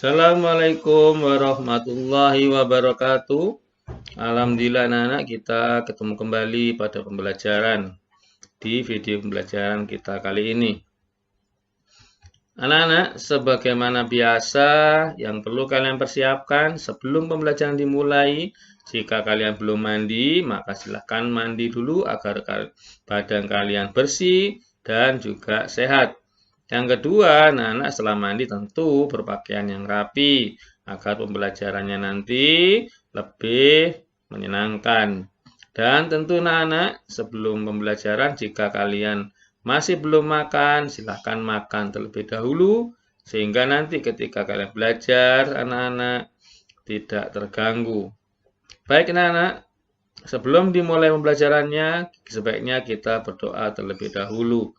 Assalamualaikum warahmatullahi wabarakatuh. Alhamdulillah anak-anak kita ketemu kembali pada pembelajaran di video pembelajaran kita kali ini. Anak-anak, sebagaimana biasa yang perlu kalian persiapkan sebelum pembelajaran dimulai, jika kalian belum mandi, maka silahkan mandi dulu agar badan kalian bersih dan juga sehat. Yang kedua, anak-anak setelah mandi tentu berpakaian yang rapi agar pembelajarannya nanti lebih menyenangkan. Dan tentu anak-anak sebelum pembelajaran jika kalian masih belum makan, silahkan makan terlebih dahulu sehingga nanti ketika kalian belajar anak-anak tidak terganggu. Baik anak-anak, sebelum dimulai pembelajarannya sebaiknya kita berdoa terlebih dahulu.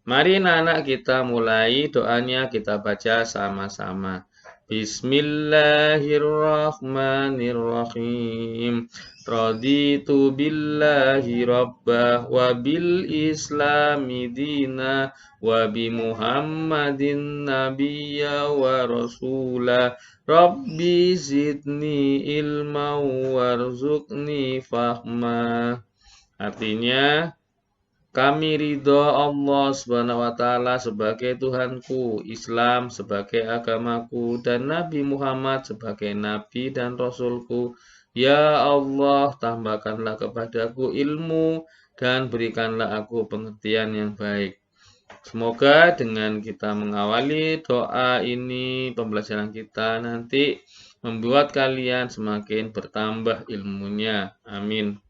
Mari anak-anak kita mulai doanya, kita baca sama-sama. Bismillahirrahmanirrahim. Raditu billahi rabbah wa bil islami dina wa bi Muhammadin nabiyya wa rasulah. Rabbi zidni ilma warzuqni fahma. Artinya, kami ridho Allah Subhanahu wa Ta'ala sebagai Tuhanku, Islam sebagai agamaku, dan Nabi Muhammad sebagai Nabi dan Rasulku. Ya Allah, tambahkanlah kepadaku ilmu dan berikanlah aku pengertian yang baik. Semoga dengan kita mengawali doa ini, pembelajaran kita nanti membuat kalian semakin bertambah ilmunya. Amin.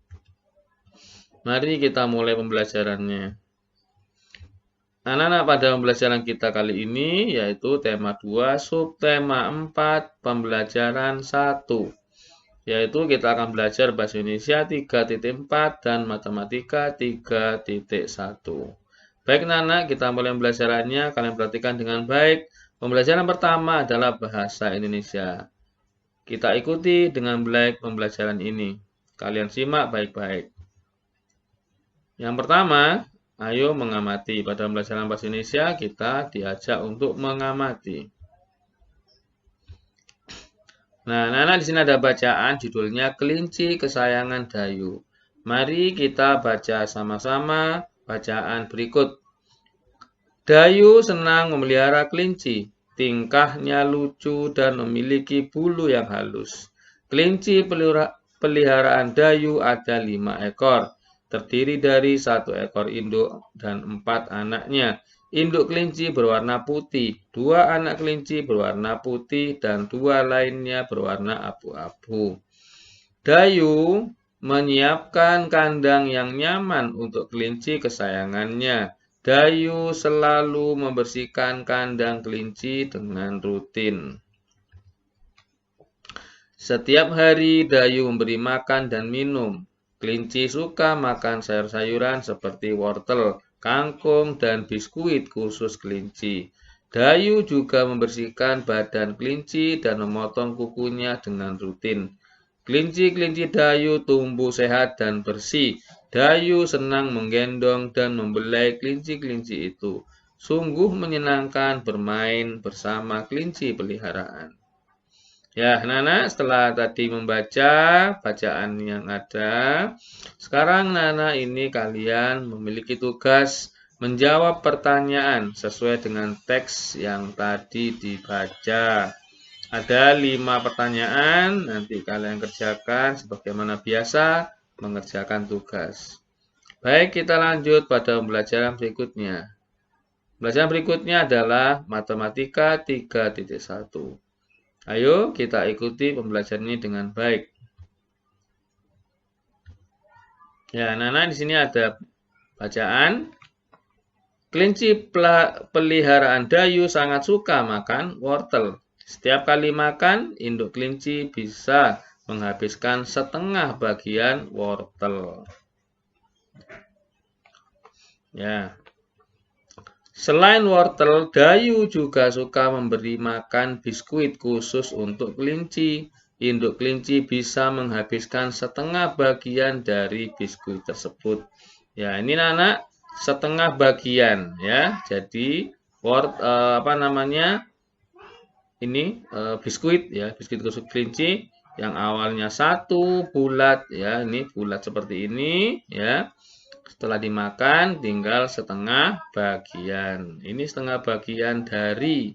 Mari kita mulai pembelajarannya. Anak-anak, pada pembelajaran kita kali ini yaitu tema 2, subtema 4, pembelajaran 1. Yaitu kita akan belajar bahasa Indonesia 3.4 dan matematika 3.1. Baik anak-anak, kita mulai pembelajarannya. Kalian perhatikan dengan baik. Pembelajaran pertama adalah bahasa Indonesia. Kita ikuti dengan baik pembelajaran ini. Kalian simak baik-baik. Yang pertama, ayo mengamati. Pada pembelajaran bahasa Indonesia, kita diajak untuk mengamati. Nah, anak-anak di sini ada bacaan judulnya Kelinci Kesayangan Dayu. Mari kita baca sama-sama bacaan berikut. Dayu senang memelihara kelinci. Tingkahnya lucu dan memiliki bulu yang halus. Kelinci peliharaan Dayu ada 5 ekor. Terdiri dari 1 ekor induk dan 4 anaknya. Induk kelinci berwarna putih, 2 anak kelinci berwarna putih, dan 2 lainnya berwarna abu-abu. Dayu menyiapkan kandang yang nyaman untuk kelinci kesayangannya. Dayu selalu membersihkan kandang kelinci dengan rutin. Setiap hari Dayu memberi makan dan minum. Kelinci suka makan sayur-sayuran seperti wortel, kangkung, dan biskuit khusus kelinci. Dayu juga membersihkan badan kelinci dan memotong kukunya dengan rutin. Kelinci-kelinci Dayu tumbuh sehat dan bersih. Dayu senang menggendong dan membelai kelinci-kelinci itu. Sungguh menyenangkan bermain bersama kelinci peliharaan. Ya, Nana setelah tadi membaca bacaan yang ada, sekarang Nana ini kalian memiliki tugas menjawab pertanyaan sesuai dengan teks yang tadi dibaca. Ada 5 pertanyaan, nanti kalian kerjakan sebagaimana biasa mengerjakan tugas. Baik, kita lanjut pada pembelajaran berikutnya. Pembelajaran berikutnya adalah matematika 3.1. Ayo kita ikuti pembelajaran ini dengan baik. Ya, Nana di sini ada bacaan. Kelinci peliharaan Dayu sangat suka makan wortel. Setiap kali makan, induk kelinci bisa menghabiskan setengah bagian wortel. Ya. Selain wortel, Dayu juga suka memberi makan biskuit khusus untuk kelinci. Induk kelinci bisa menghabiskan setengah bagian dari biskuit tersebut. Ya, ini anak setengah bagian ya. Jadi ini biskuit ya, biskuit kusuk kelinci yang awalnya 1 bulat ya, ini bulat seperti ini ya. Setelah dimakan tinggal setengah bagian. Ini setengah bagian dari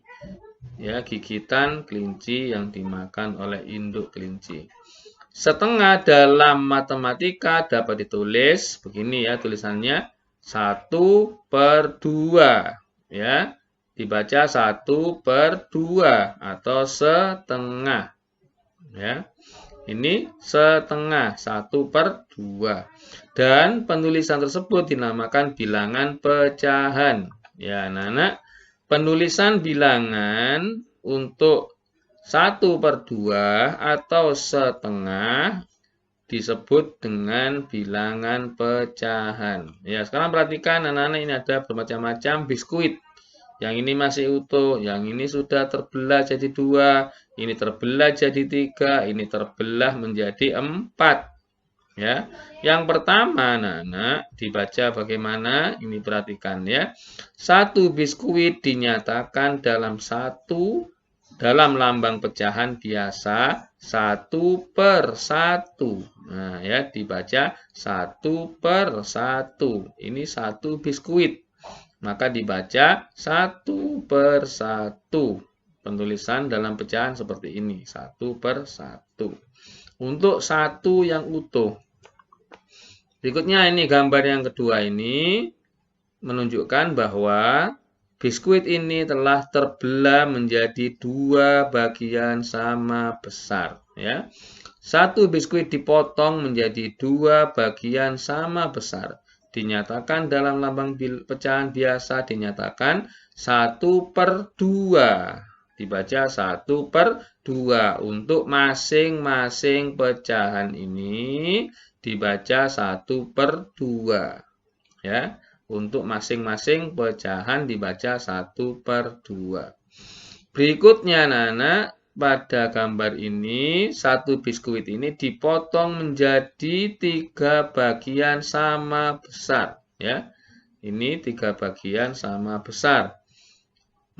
ya gigitan kelinci yang dimakan oleh induk kelinci. Setengah dalam matematika dapat ditulis begini ya tulisannya 1/2 ya. Dibaca 1/2 atau setengah ya. Ini setengah 1/2 dan penulisan tersebut dinamakan bilangan pecahan ya anak-anak. Penulisan bilangan untuk 1/2 atau setengah disebut dengan bilangan pecahan ya. Sekarang perhatikan anak-anak, ini ada bermacam-macam biskuit. Yang ini masih utuh, yang ini sudah terbelah jadi 2, ini terbelah jadi 3, ini terbelah menjadi 4. Ya. Yang pertama, anak-anak, dibaca bagaimana? Ini perhatikan ya. 1 biskuit dinyatakan dalam lambang pecahan biasa 1/1. Nah, ya dibaca 1/1. Ini 1 biskuit. Maka dibaca 1/1. Penulisan dalam pecahan seperti ini, 1/1. Untuk 1 yang utuh. Berikutnya ini gambar yang kedua ini menunjukkan bahwa biskuit ini telah terbelah menjadi 2 bagian sama besar. Ya. 1 biskuit dipotong menjadi 2 bagian sama besar. Dinyatakan dalam lambang pecahan biasa dinyatakan 1/2. Dibaca 1/2. Untuk masing-masing pecahan ini dibaca 1/2. Ya. Untuk masing-masing pecahan dibaca 1/2. Berikutnya anak-anak, pada gambar ini 1 biskuit ini dipotong menjadi 3 bagian sama besar ya. Ini 3 bagian sama besar.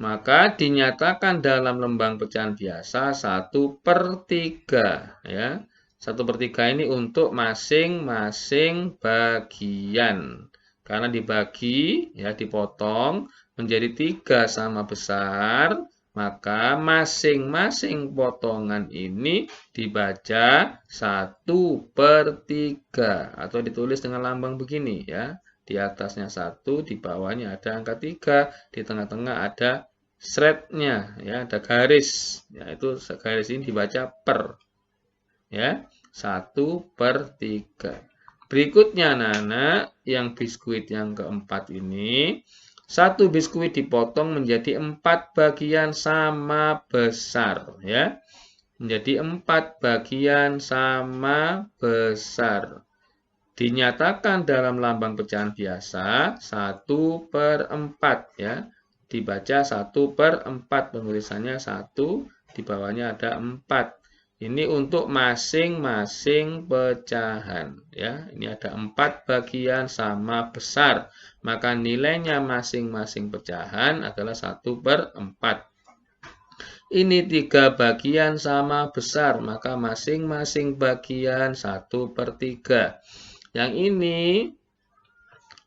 Maka dinyatakan dalam lambang pecahan biasa 1/3 ya. 1/3 ini untuk masing-masing bagian. Karena dibagi ya, dipotong menjadi 3 sama besar, maka masing-masing potongan ini dibaca 1/3 atau ditulis dengan lambang begini ya. Di atasnya 1, di bawahnya ada angka 3, di tengah-tengah ada shred-nya ya, ada garis. Ya, itu garis ini dibaca per. Ya, 1/3. Berikutnya anak-anak, yang biskuit yang keempat ini, 1 biskuit dipotong menjadi 4 bagian sama besar ya. Menjadi 4 bagian sama besar. Dinyatakan dalam lambang pecahan biasa 1/4 ya. Dibaca 1/4, penulisannya 1, di bawahnya ada 4. Ini untuk masing-masing pecahan ya. Ini ada 4 bagian sama besar. Maka nilainya masing-masing pecahan adalah 1/4. Ini 3 bagian sama besar, maka masing-masing bagian 1/3. Yang ini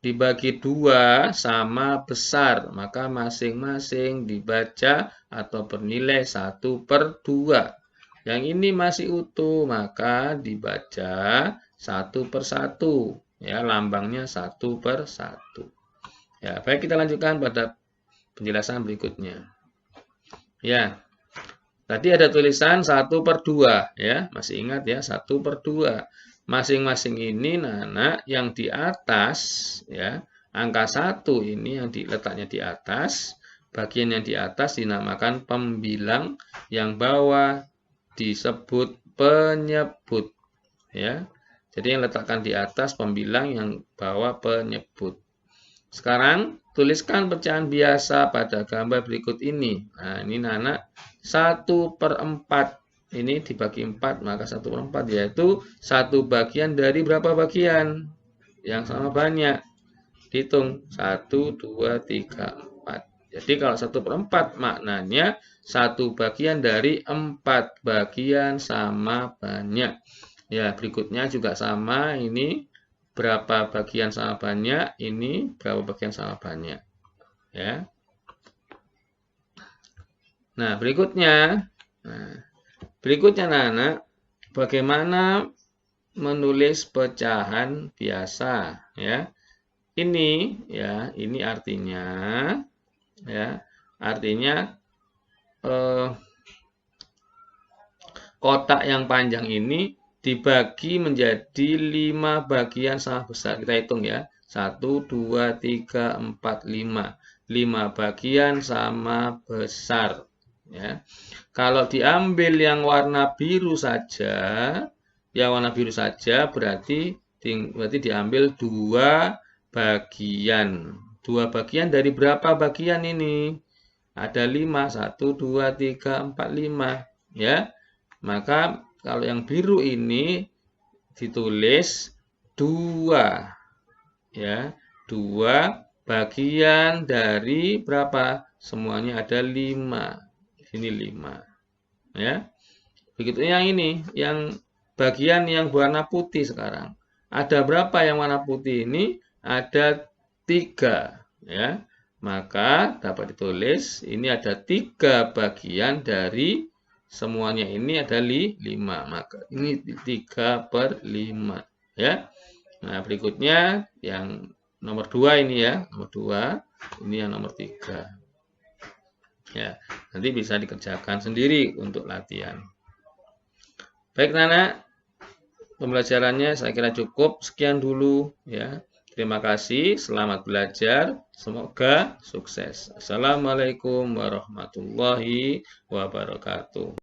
dibagi 2 sama besar, maka masing-masing dibaca atau bernilai 1/2. Yang ini masih utuh, maka dibaca 1/1. Ya, lambangnya 1/1. Ya, baik, kita lanjutkan pada penjelasan berikutnya. Ya, tadi ada tulisan 1/2 ya, masih ingat ya, 1/2. Masing-masing ini anak yang di atas ya, angka 1 ini yang diletaknya di atas, bagian yang di atas dinamakan pembilang, yang bawah disebut penyebut ya. Jadi yang letakkan di atas pembilang, yang bawah penyebut. Sekarang tuliskan pecahan biasa pada gambar berikut ini. Nah, ini anak 1/4 ini dibagi 4, maka 1/4 yaitu 1 bagian dari berapa bagian? Yang sama banyak. Hitung 1, 2, 3, 4 Jadi kalau 1/4 maknanya 1 bagian dari 4 bagian sama banyak. Ya, berikutnya juga sama, ini berapa bagian sama banyak, ini berapa bagian sama banyak. Ya. Nah, berikutnya anak-anak, bagaimana menulis pecahan biasa, ya. Ini artinya, ya, artinya kotak yang panjang ini dibagi menjadi 5 bagian sama besar. Kita hitung ya. 1, 2, 3, 4, 5. 5 bagian sama besar. Ya. Kalau diambil yang warna biru saja, berarti diambil 2 bagian. 2 bagian dari berapa bagian ini? Ada 5, 1, 2, 3, 4, 5. Ya. Maka kalau yang biru ini ditulis 2. Ya, 2 bagian dari berapa? Semuanya ada 5. Sini 5. Ya. Begitu yang ini, yang bagian yang warna putih sekarang. Ada berapa yang warna putih ini? Ada 3. Ya. Maka dapat ditulis ini ada 3 bagian dari semuanya ini ada 5. Maka ini 3/5. Ya. Nah, berikutnya yang nomor 2 ini ya. Nomor 2. Ini yang nomor 3. Ya. Nanti bisa dikerjakan sendiri untuk latihan. Baik, anak. Pembelajarannya saya kira cukup. Sekian dulu ya. Terima kasih. Selamat belajar. Semoga sukses. Assalamualaikum warahmatullahi wabarakatuh.